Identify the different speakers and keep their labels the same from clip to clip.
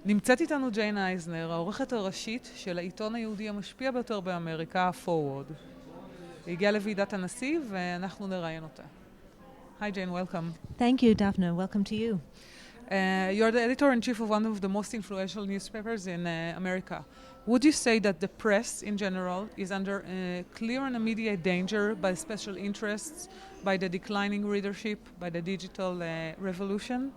Speaker 1: נמצאת איתנו ג'יין אייזנר, העורכת הראשית של העיתון היהודי המשפיע ביותר באמריקה, פורוורד. היא הגיעה לוועידת הנשיא ואנחנו נראיין אותה. Hi Jane, welcome.
Speaker 2: Thank you, Daphne. Welcome to you.
Speaker 1: You're the editor-in-chief of one of the most influential newspapers in America. Would you say that the press in general is under clear and immediate danger by special interests, by the declining readership, by the digital revolution?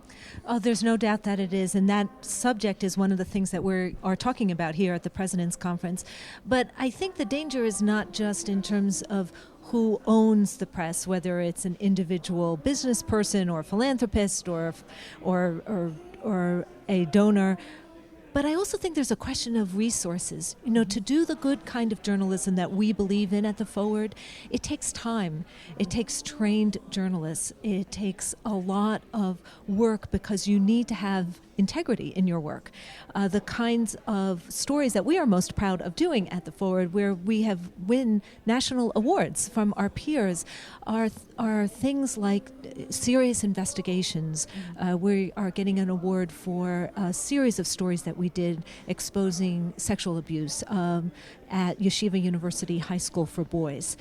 Speaker 2: Oh, there's no doubt that it is, and that subject is one of the things that we are talking about here at the President's Conference. But I think the danger is not just in terms of who owns the press, whether it's an individual business person or philanthropist or a donor. But I also think there's a question of resources. You know, to do the good kind of journalism that we believe in at the Forward, it takes time. It takes trained journalists. It takes a lot of work because you need to have integrity in your work. The kinds of stories that we are most proud of doing at the Forward, where we have won national awards from our peers, are things like serious investigations. We are getting an award for a series of stories that we did exposing sexual abuse at Yeshiva University High School for boys.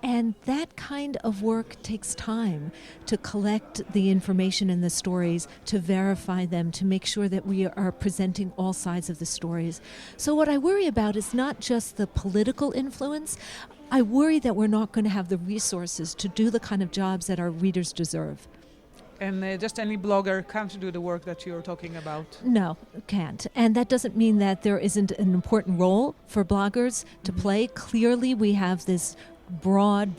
Speaker 2: And that kind of work takes time to collect the information in the stories, to verify them, to make sure that we are presenting all sides of the stories. So what I worry about is not just the political influence. I worry that we're not going to have the resources to do the kind of jobs that our readers deserve.
Speaker 1: And just any blogger can't do the work that you're talking about?
Speaker 2: No, can't. And that doesn't mean that there isn't an important role for bloggers to play. Clearly, we have this broad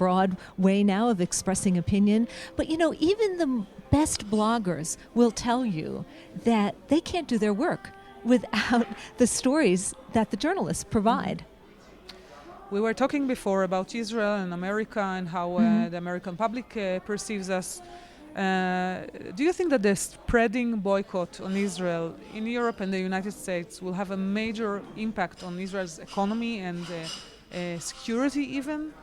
Speaker 2: way now of expressing opinion. But, you know, even the best bloggers will tell you that they can't do their work without the stories that the journalists provide.
Speaker 1: We were talking before about Israel and America and how the American public perceives us. Do you think that the spreading boycott on Israel in Europe and the United States will have a major impact on Israel's economy and security even?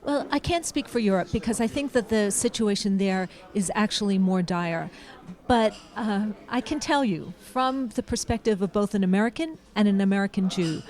Speaker 2: Well, I can't speak for Europe because I think that the situation there is actually more dire. But I can tell you, from the perspective of both an American and an American Jew,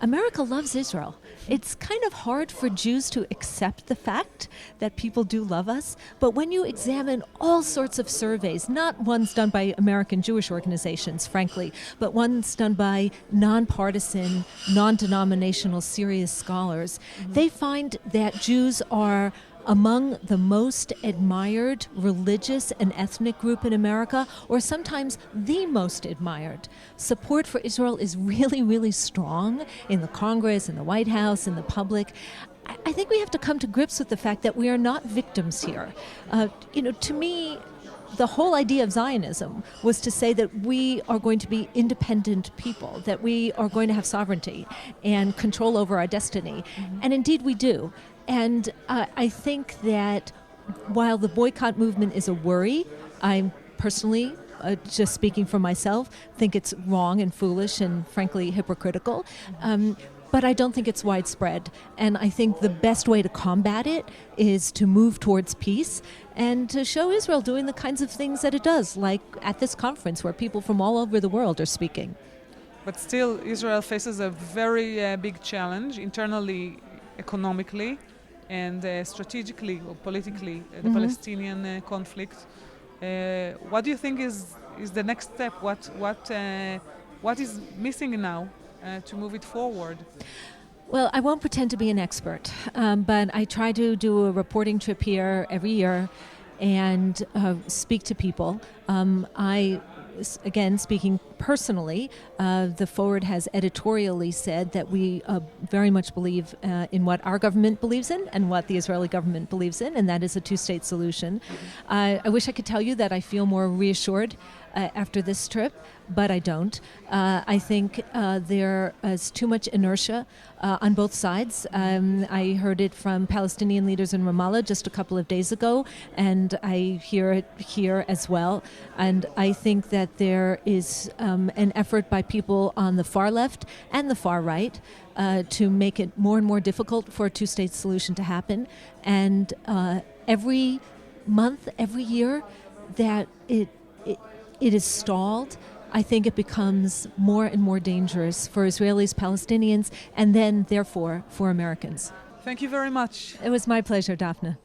Speaker 2: America loves Israel. It's kind of hard for Jews to accept the fact that people do love us, but when you examine all sorts of surveys, not ones done by American Jewish organizations, frankly, but ones done by nonpartisan, non-denominational, serious scholars, they find that Jews are among the most admired religious and ethnic group in America, or sometimes the most admired. Support for Israel is really, really strong in the Congress, in the White House, in the public. I think we have to come to grips with the fact that we are not victims here. To me, the whole idea of Zionism was to say that we are going to be independent people, that we are going to have sovereignty and control over our destiny. And indeed we do. And I think that while the boycott movement is a worry, I personally, just speaking for myself, think it's wrong and foolish and frankly hypocritical. But I don't think it's widespread. And I think the best way to combat it is to move towards peace and to show Israel doing the kinds of things that it does, like at this conference where people from all over the world are speaking.
Speaker 1: But still, Israel faces a very big challenge internally, economically, and strategically or politically, the Palestinian conflict. What do you think is the next step? What is missing now to move it forward?
Speaker 2: Well, I won't pretend to be an expert, but I try to do a reporting trip here every year and speak to people. Again, speaking personally, the Forward has editorially said that we very much believe in what our government believes in and what the Israeli government believes in, and that is a two-state solution. I wish I could tell you that I feel more reassured after this trip, but I don't. I think there is too much inertia on both sides. I heard it from Palestinian leaders in Ramallah just a couple of days ago, and I hear it here as well. And I think that there is an effort by people on the far left and the far right to make it more and more difficult for a two-state solution to happen. And every month, every year that it is stalled, I think it becomes more and more dangerous for Israelis, Palestinians, and then, therefore, for Americans.
Speaker 1: Thank you very much.
Speaker 2: It was my pleasure, Daphne.